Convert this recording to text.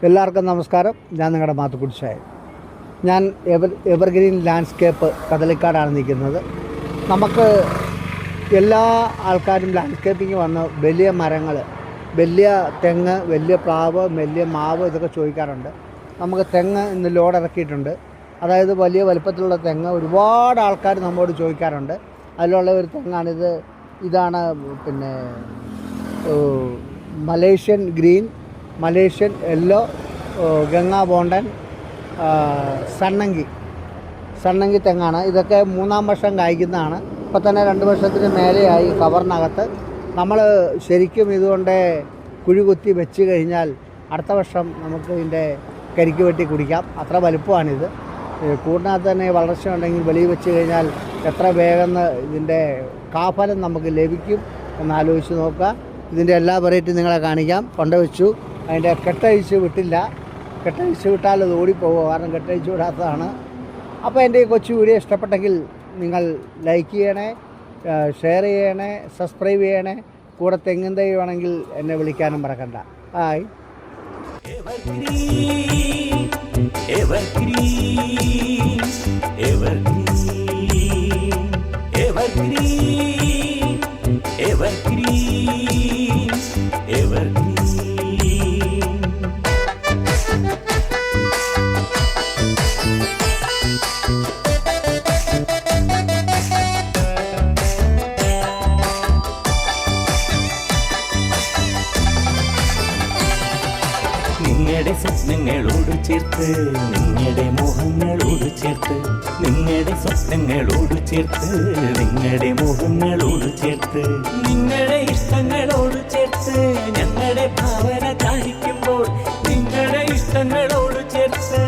എല്ലാവർക്കും നമസ്കാരം. ഞാൻ നിങ്ങളുടെ മാത്തുക്കുടിച്ചായ. ഞാൻ എവർഗ്രീൻ ലാൻഡ്സ്കേപ്പ് കദളിക്കാടാണ് നിൽക്കുന്നത്. നമുക്ക് എല്ലാ ആൾക്കാരും ലാൻഡ്സ്കേപ്പിങ് വന്ന് വലിയ മരങ്ങൾ, വലിയ തെങ്ങ്, വലിയ പ്ലാവ്, വലിയ മാവ് ഇതൊക്കെ ചോദിക്കാറുണ്ട്. നമുക്ക് തെങ്ങ് ഇന്ന് ലോഡ് ഇറക്കിയിട്ടുണ്ട്. അതായത് വലിയ വലുപ്പത്തിലുള്ള തെങ്ങ് ഒരുപാട് ആൾക്കാർ നമ്മോട് ചോദിക്കാറുണ്ട്. അതിലുള്ള ഒരു തെങ്ങാണിത്. ഇതാണ് പിന്നെ Malaysian green, Malaysian yellow, Ganga Bondam, സണ്ണങ്കി തെങ്ങാണ്. ഇതൊക്കെ 3-ാം വർഷം കായ്ക്കുന്നതാണ്. ഇപ്പോൾ തന്നെ 2 വർഷത്തിന് മേലെയായി കവറിനകത്ത്. നമ്മൾ ശരിക്കും ഇതുകൊണ്ട് കുഴി കുത്തി വെച്ച് കഴിഞ്ഞാൽ അടുത്ത വർഷം നമുക്ക് ഇതിൻ്റെ കരിക്ക് വെട്ടി കുടിക്കാം. അത്ര വലുപ്പമാണിത്. കൂടിനകത്ത് തന്നെ വളർച്ച ഉണ്ടെങ്കിൽ വെളിയിൽ വെച്ച് കഴിഞ്ഞാൽ എത്ര വേഗം ഇതിൻ്റെ കാഫലം നമുക്ക് ലഭിക്കും എന്നാലോചിച്ച് നോക്കുക. ഇതിൻ്റെ എല്ലാ വെറൈറ്റിയും നിങ്ങളെ കാണിക്കാം. കൊണ്ടുവച്ചു. അതിൻ്റെ കെട്ടഴിച്ച് വിട്ടില്ല. കെട്ടഴിച്ച് വിട്ടാൽ അത് ഓടിപ്പോകുമോ, കാരണം കെട്ടഴിച്ച് വിടാത്തതാണ്. അപ്പോൾ എൻ്റെ ഈ കൊച്ചു വീഡിയോ ഇഷ്ടപ്പെട്ടെങ്കിൽ നിങ്ങൾ ലൈക്ക് ചെയ്യണേ, ഷെയർ ചെയ്യണേ, സബ്സ്ക്രൈബ് ചെയ്യണേ. കൂടെ തെങ്ങിൻ തൈ വേണമെങ്കിൽ എന്നെ വിളിക്കാനും മറക്കണ്ട. ഹായ്. നിങ്ങളുടെ സ്വപ്നങ്ങളോട് ചേർത്ത്, നിങ്ങളുടെ മോഹങ്ങളോട് ചേർത്ത്, നിങ്ങളുടെ സ്വപ്നങ്ങളോട് ചേർത്ത്, നിങ്ങളുടെ മോഹങ്ങളോട് ചേർത്ത്, നിങ്ങളുടെ ഇഷ്ടങ്ങളോട് ചേർത്ത്, ഞങ്ങളുടെ ഭാവന കാണിക്കുമ്പോൾ നിങ്ങളുടെ ഇഷ്ടങ്ങളോട് ചേർത്ത്